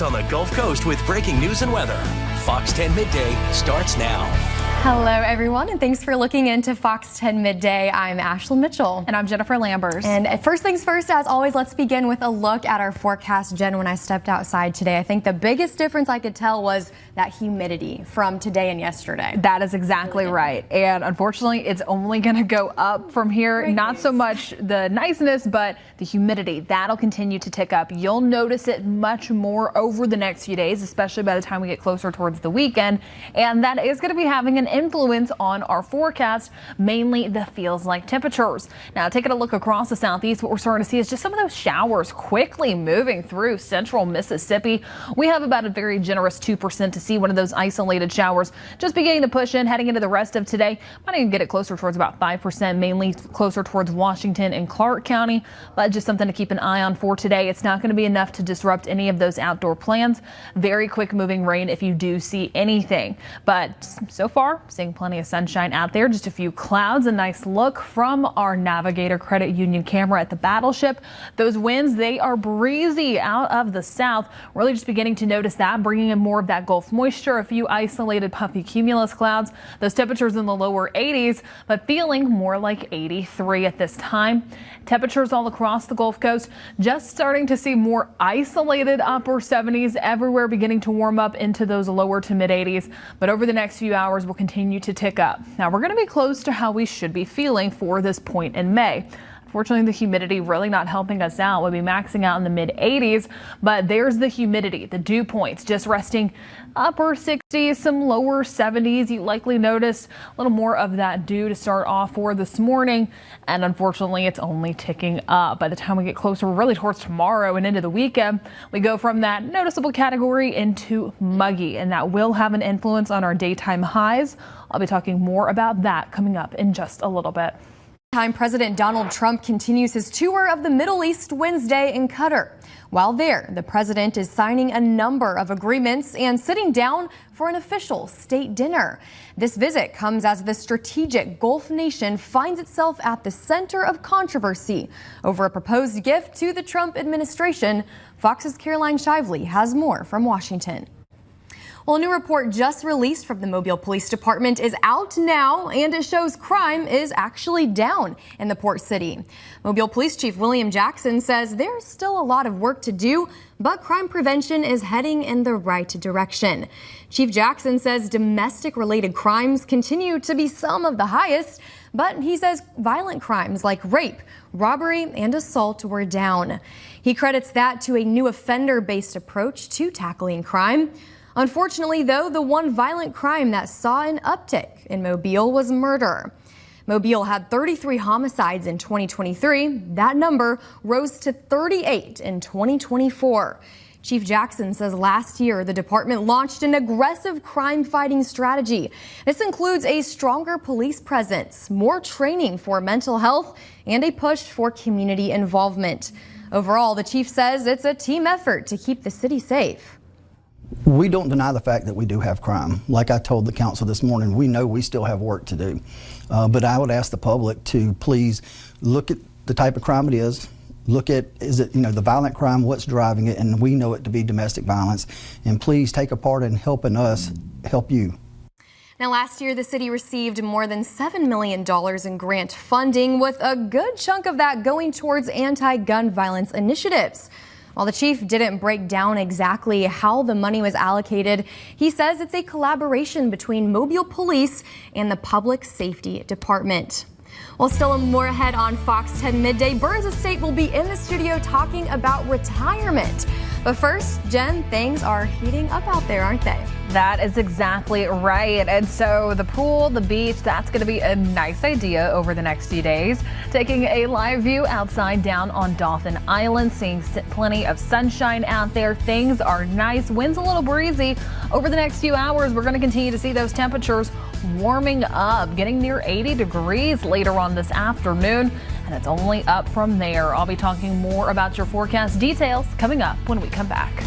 latest on the Gulf Coast with breaking news and weather. Fox 10 Midday starts now. Hello, everyone, and thanks for looking into Fox 10 Midday. I'm Ashlyn Mitchell. And I'm Jennifer Lambers. And first things first, as always, let's begin with a look at our forecast. Jen, when I stepped outside today, I think the biggest difference I could tell was that humidity from today and yesterday. That is exactly right. And unfortunately, it's only going to go up from here. Great Not news. so much the niceness, but the humidity. That'll continue to tick up. You'll notice it much more over the next few days, especially by the time we get closer towards the weekend. And that is going to be having an influence on our forecast, mainly the feels like temperatures. Now, taking a look across the southeast, what we're starting to see is just some of those showers quickly moving through central Mississippi. We have about a very generous 2% to see one of those isolated showers just beginning to push in, heading into the rest of today. Might even get it closer towards about 5%, mainly closer towards Washington and Clark County, but just something to keep an eye on for today. It's not going to be enough to disrupt any of those outdoor plans. Very quick moving rain if you do see anything, but so far seeing plenty of sunshine out there. Just a few clouds. A nice look from our Navigator Credit Union camera at the Battleship. Those winds, they are breezy out of the south. Really just beginning to notice that, bringing in more of that Gulf moisture. A few isolated puffy cumulus clouds. Those temperatures in the lower 80s, but feeling more like 83 at this time. Temperatures all across the Gulf Coast just starting to see more isolated upper 70s everywhere, beginning to warm up into those lower to mid 80s. But over the next few hours, we'll continue to tick up. Now, we're going to be close to how we should be feeling for this point in May. Unfortunately, the humidity really not helping us out. We'll be maxing out in the mid 80s, but there's the humidity, the dew points just resting upper 60s, some lower 70s. You likely noticed a little more of that dew to start off for this morning, and unfortunately, it's only ticking up. By the time we get closer, really towards tomorrow and into the weekend, we go from that noticeable category into muggy, and that will have an influence on our daytime highs. I'll be talking more about that coming up in just a little bit. President Donald Trump continues his tour of the Middle East Wednesday in Qatar. While there, the president is signing a number of agreements and sitting down for an official state dinner. This visit comes as the strategic Gulf nation finds itself at the center of controversy over a proposed gift to the Trump administration. Fox's Caroline Shively has more from Washington. Well, a new report just released from the Mobile Police Department is out now, and it shows crime is actually down in the port city. Mobile Police Chief William Jackson says there's still a lot of work to do, but crime prevention is heading in the right direction. Chief Jackson says domestic-related crimes continue to be some of the highest, but he says violent crimes like rape, robbery, and assault were down. He credits that to a new offender-based approach to tackling crime. Unfortunately, though, the one violent crime that saw an uptick in Mobile was murder. Mobile had 33 homicides in 2023. That number rose to 38 in 2024. Chief Jackson says last year the department launched an aggressive crime-fighting strategy. This includes a stronger police presence, more training for mental health, and a push for community involvement. Overall, the chief says it's a team effort to keep the city safe. We don't deny the fact that we do have crime. Like I told the council this morning, we know we still have work to do. But I would ask the public to please look at the type of crime it is. Look at, is it, the violent crime, what's driving it, and we know it to be domestic violence. And please take a part in helping us help you. Now, last year, the city received more than $7 million in grant funding, with a good chunk of that going towards anti-gun violence initiatives. While the chief didn't break down exactly how the money was allocated, he says it's a collaboration between Mobile Police and the Public Safety Department. Well, still more ahead on Fox 10 Midday. Burns Estate will be in the studio talking about retirement. But first, Jen, things are heating up out there, aren't they? That is exactly right. And so the pool, the beach, that's going to be a nice idea over the next few days. Taking a live view outside down on Dauphin Island, seeing plenty of sunshine out there. Things are nice. Winds a little breezy. Over the next few hours, we're going to continue to see those temperatures warming up, getting near 80 degrees later on this afternoon. And it's only up from there. I'll be talking more about your forecast details coming up when we come back.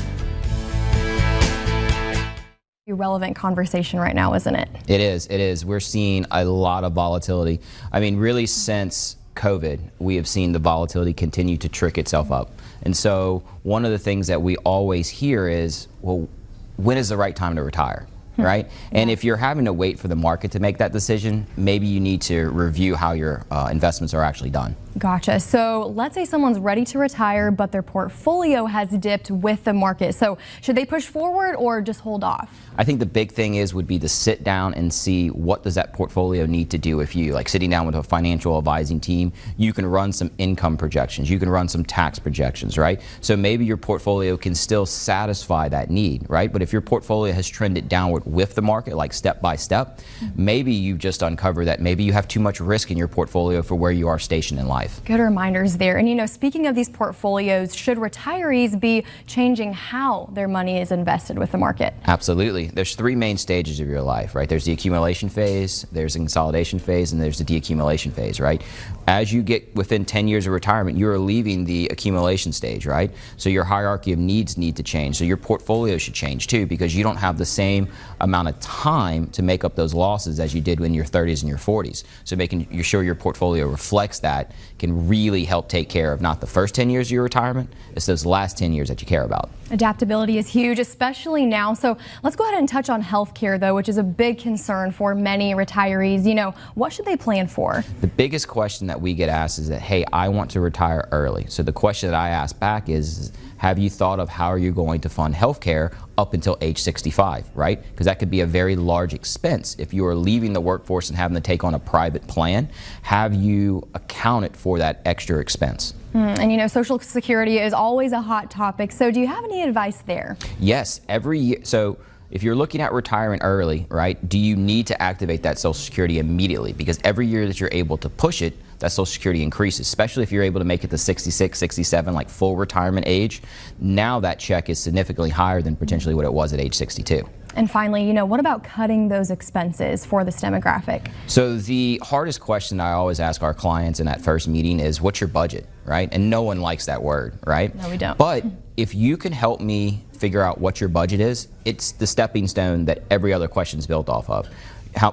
Relevant conversation right now, isn't it? It is. We're seeing a lot of volatility. I mean, really since COVID, we have seen the volatility continue to trick itself up. And so one of the things that we always hear is, well, when is the right time to retire? Right? And if you're having to wait for the market to make that decision, maybe you need to review how your investments are actually done. Gotcha. So let's say someone's ready to retire, but their portfolio has dipped with the market. So should they push forward or just hold off? I think the big thing would be to sit down and see what does that portfolio need to do. If you like sitting down with a financial advising team, you can run some income projections, you can run some tax projections, right? So maybe your portfolio can still satisfy that need, right? But if your portfolio has trended downward with the market, like step by step, maybe you just uncover that maybe you have too much risk in your portfolio for where you are stationed in life. Good reminders there. And you know, speaking of these portfolios, should retirees be changing how their money is invested with the market? Absolutely. There's three main stages of your life, right? There's the accumulation phase, there's the consolidation phase, and there's the deaccumulation phase, right? As you get within 10 years of retirement, you're leaving the accumulation stage, right? So your hierarchy of needs need to change. So your portfolio should change too, because you don't have the same amount of time to make up those losses as you did in your 30s and your 40s. So making sure your portfolio reflects that can really help take care of not the first 10 years of your retirement, it's those last 10 years that you care about. Adaptability is huge, especially now. So let's go ahead and touch on healthcare, though, which is a big concern for many retirees. You know, what should they plan for? The biggest question that we get asked is that, hey, I want to retire early. So the question that I ask back is, have you thought of how are you going to fund healthcare up until age 65, right? Because that could be a very large expense. If you are leaving the workforce and having to take on a private plan, have you accounted for that extra expense? And you know, Social Security is always a hot topic. So do you have any advice there? Yes, every year. So if you're looking at retiring early, right, do you need to activate that Social Security immediately? Because every year that you're able to push it, that Social Security increases, especially if you're able to make it to 66, 67, like full retirement age. Now that check is significantly higher than potentially what it was at age 62. And finally, you know, what about cutting those expenses for this demographic? So the hardest question I always ask our clients in that first meeting is, what's your budget, right? And no one likes that word, right? No, we don't. But if you can help me figure out what your budget is, it's the stepping stone that every other question is built off of.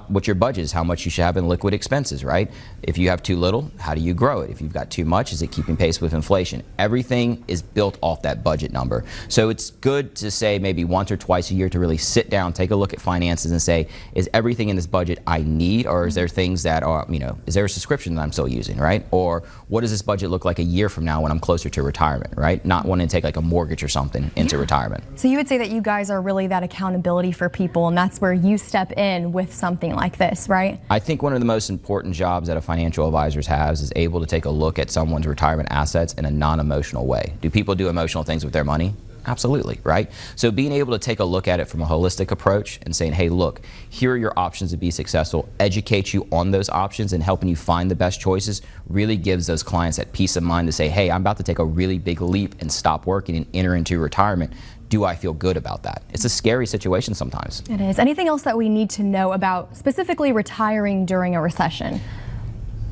What your budget is, how much you should have in liquid expenses, right? If you have too little, how do you grow it? If you've got too much, is it keeping pace with inflation? Everything is built off that budget number. So it's good to say maybe once or twice a year to really sit down, take a look at finances and say, is everything in this budget I need, or is there things that are, you know, is there a subscription that I'm still using, right? Or what does this budget look like a year from now when I'm closer to retirement, right? Not wanting to take like a mortgage or something into retirement. So you would say that you guys are really that accountability for people, and that's where you step in with something like this, right? I think one of the most important jobs that a financial advisor has is able to take a look at someone's retirement assets in a non-emotional way. Do people do emotional things with their money? Absolutely, right? So being able to take a look at it from a holistic approach and saying, hey, look, here are your options to be successful, educate you on those options and helping you find the best choices really gives those clients that peace of mind to say, hey, I'm about to take a really big leap and stop working and enter into retirement. Do I feel good about that? It's a scary situation sometimes. It is. Anything else that we need to know about specifically retiring during a recession?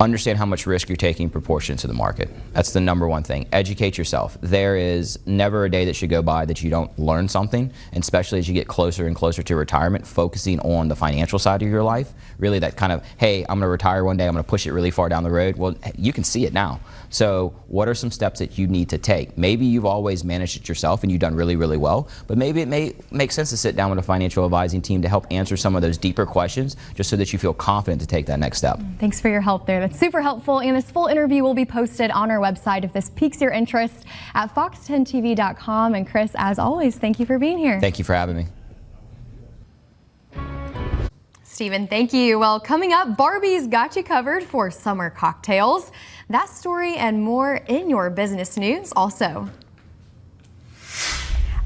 Understand how much risk you're taking proportionate to the market. That's the number one thing. Educate yourself. There is never a day that should go by that you don't learn something, and especially as you get closer and closer to retirement, focusing on the financial side of your life. Really that kind of, hey, I'm going to retire one day, I'm going to push it really far down the road. Well, you can see it now. So what are some steps that you need to take? Maybe you've always managed it yourself and you've done really, really well, but maybe it may make sense to sit down with a financial advising team to help answer some of those deeper questions just so that you feel confident to take that next step. Thanks for your help there. That's super helpful, and this full interview will be posted on our website if this piques your interest at fox10tv.com. And Chris, as always, thank you for being here. Thank you for having me. Stephen, thank you. Well, coming up, Barbie's got you covered for summer cocktails. That story and more in your business news also.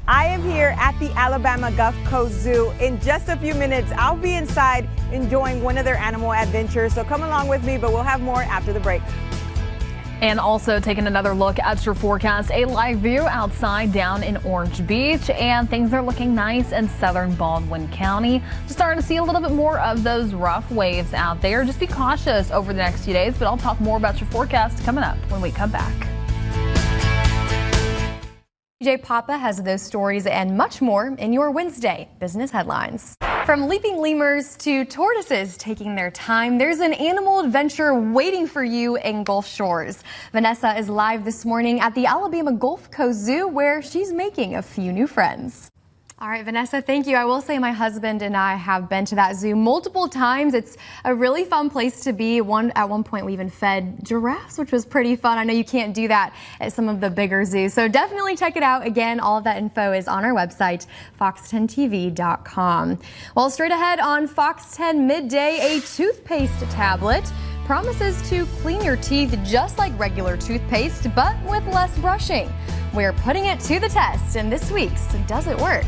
I am here at the Alabama Gulf Coast Zoo. In just a few minutes, I'll be inside enjoying one of their animal adventures. So come along with me, but we'll have more after the break. And also taking another look at your forecast, a live view outside down in Orange Beach, and things are looking nice in southern Baldwin County. Just starting to see a little bit more of those rough waves out there. Just be cautious over the next few days, but I'll talk more about your forecast coming up when we come back. DJ Papa has those stories and much more in your Wednesday Business Headlines. From leaping lemurs to tortoises taking their time, there's an animal adventure waiting for you in Gulf Shores. Vanessa is live this morning at the Alabama Gulf Coast Zoo, where she's making a few new friends. All right, Vanessa, thank you. I will say my husband and I have been to that zoo multiple times. It's a really fun place to be. At one point, we even fed giraffes, which was pretty fun. I know you can't do that at some of the bigger zoos, so definitely check it out. Again, all of that info is on our website, fox10tv.com. Well, straight ahead on Fox 10 Midday, a toothpaste tablet promises to clean your teeth just like regular toothpaste, but with less brushing. We're putting it to the test in this week's Does It Work?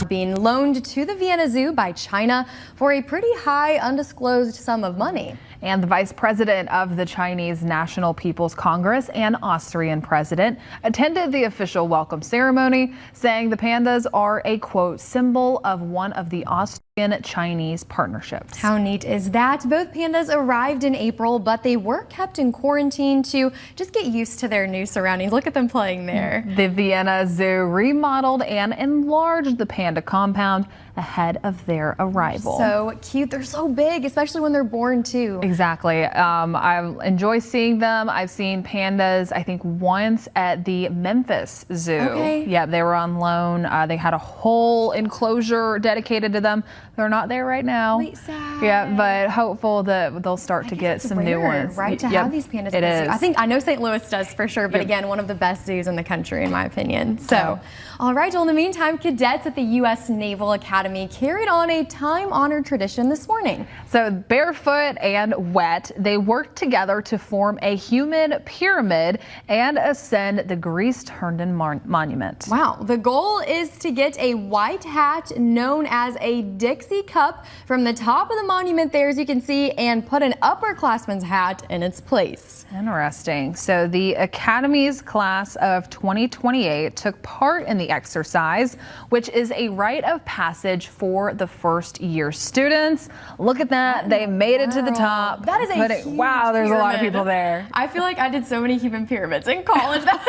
Being loaned to the Vienna Zoo by China for a pretty high undisclosed sum of money. And the vice president of the Chinese National People's Congress and Austrian president attended the official welcome ceremony, saying the pandas are a, quote, symbol of one of the Austrian-Chinese partnerships. How neat is that? Both pandas arrived in April, but they were kept in quarantine to just get used to their new surroundings. Look at them playing there. The Vienna Zoo remodeled and enlarged the panda compound ahead of their arrival. So cute. They're so big, especially when they're born too. Exactly. I enjoy seeing them. I've seen pandas, I think, once at the Memphis Zoo. Okay. Yeah, they were on loan. They had a whole enclosure dedicated to them. They're not there right now. Wait, sad. Yeah, but hopeful that they'll start to get some new ones. Right, to Yep, have these pandas. it is. I know St. Louis does for sure, but again, one of the best zoos in the country, in my opinion. So, all right. Well, in the meantime, cadets at the U.S. Naval Academy carried on a time-honored tradition this morning. So barefoot and wet, they worked together to form a human pyramid and ascend the Grease Herndon Monument. Wow. The goal is to get a white hat known as a Dixie cup from the top of the monument there, as you can see, and put an upperclassman's hat in its place. Interesting. So the Academy's class of 2028 took part in the exercise, which is a rite of passage for the first year students. Look at that. They made it to the top. That is a huge wow, there's pyramid. a lot of people there. I feel like I did so many human pyramids in college. That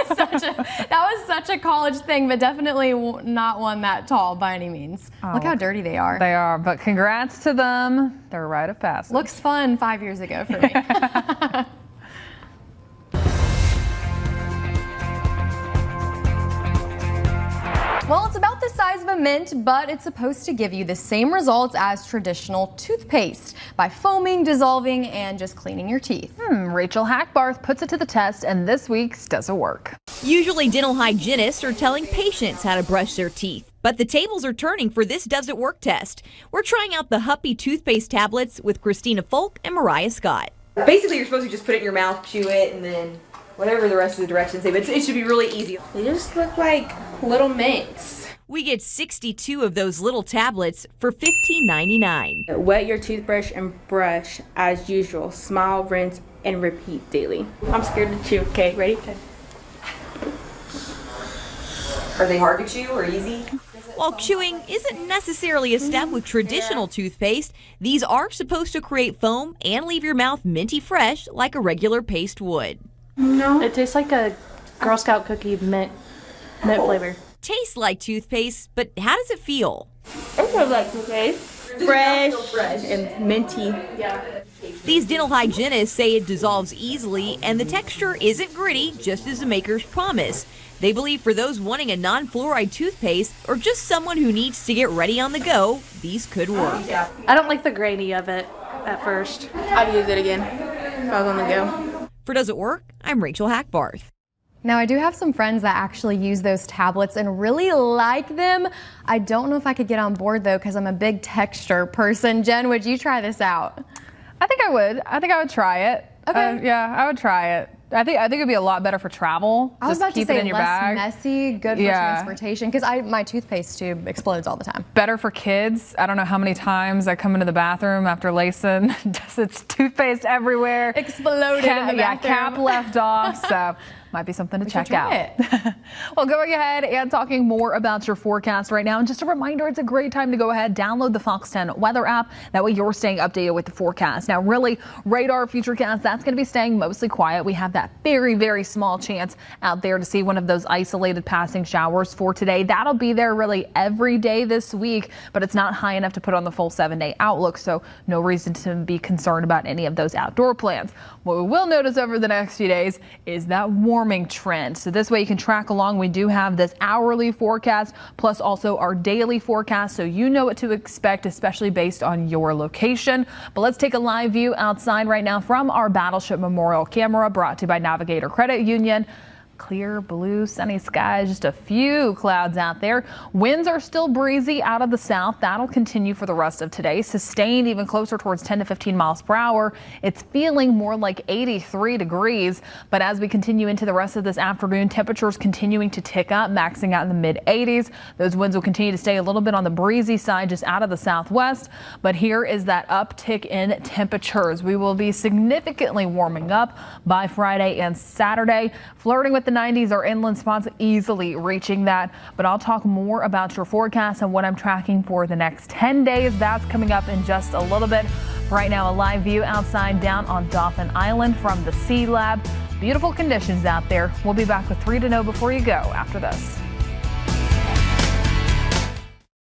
was such a college thing, but definitely not one that tall by any means. Look how dirty they are. They are, but congrats to them. They're a rite of passage. Looks fun 5 years ago for me. Well, it's about the size of a mint, but it's supposed to give you the same results as traditional toothpaste by foaming, dissolving, and just cleaning your teeth. Rachel Hackbarth puts it to the test, and this week's Does It Work? Usually dental hygienists are telling patients how to brush their teeth, but the tables are turning for this Does It Work test. We're trying out the Huppy toothpaste tablets with Christina Folk and Mariah Scott. Basically, you're supposed to just put it in your mouth, chew it, and then whatever the rest of the directions say, but it should be really easy. They just look like little mints. We get 62 of those little tablets for $15.99. Wet your toothbrush and brush as usual. Smile, rinse, and repeat daily. I'm scared to chew. Okay, ready? Okay. Are they hard to chew or easy? While chewing isn't necessarily a step with traditional toothpaste, these are supposed to create foam and leave your mouth minty fresh like a regular paste would. No. It tastes like a Girl Scout cookie mint flavor. Tastes like toothpaste, but how does it feel? It feels like toothpaste. Fresh and minty. Yeah. These dental hygienists say it dissolves easily and the texture isn't gritty, just as the makers promise. They believe for those wanting a non-fluoride toothpaste or just someone who needs to get ready on the go, these could work. I don't like the grainy of it at first. I'd use it again if I was on the go. For Does It Work? I'm Rachel Hackbarth. Now, I do have some friends that actually use those tablets and really like them. I don't know if I could get on board, though, because I'm a big texture person. Jen, would you try this out? I think I would. I think I would try it. Okay. Yeah, I would try it. I think it'd be a lot better for travel. I was Just about to keep say it in your less bag. messy, good for transportation, because my toothpaste tube explodes all the time. Better for kids. I don't know how many times I come into the bathroom after Layson, just it's toothpaste everywhere. Exploded in the bathroom. Cap left off. So Might be something to We check should try out. Well, going ahead and talking more about your forecast right now. And just a reminder, it's a great time to go ahead, download the Fox 10 weather app. That way you're staying updated with the forecast. Now, really, radar futurecast, that's going to be staying mostly quiet. We have that very, very small chance out there to see one of those isolated passing showers for today. That'll be there really every day this week, but it's not high enough to put on the full 7-day outlook. So no reason to be concerned about any of those outdoor plans. What we will notice over the next few days is that warming trend. So this way you can track along. We do have this hourly forecast plus also our daily forecast, so you know what to expect, especially based on your location. But let's take a live view outside right now from our Battleship Memorial camera, brought to you by Navigator Credit Union. Clear blue, sunny skies, just a few clouds out there. Winds are still breezy out of the south. That'll continue for the rest of today, sustained even closer towards 10 to 15 miles per hour. It's feeling more like 83 degrees. But as we continue into the rest of this afternoon, temperatures continuing to tick up, maxing out in the mid 80s. Those winds will continue to stay a little bit on the breezy side, just out of the southwest. But here is that uptick in temperatures. We will be significantly warming up by Friday and Saturday, flirting with the 90s. Our inland spots easily reaching that. But I'll talk more about your forecast and what I'm tracking for the next 10 days. That's coming up in just a little bit. Right now, a live view outside down on Dauphin Island from the Sea Lab. Beautiful conditions out there. We'll be back with 3 to know before you go after this.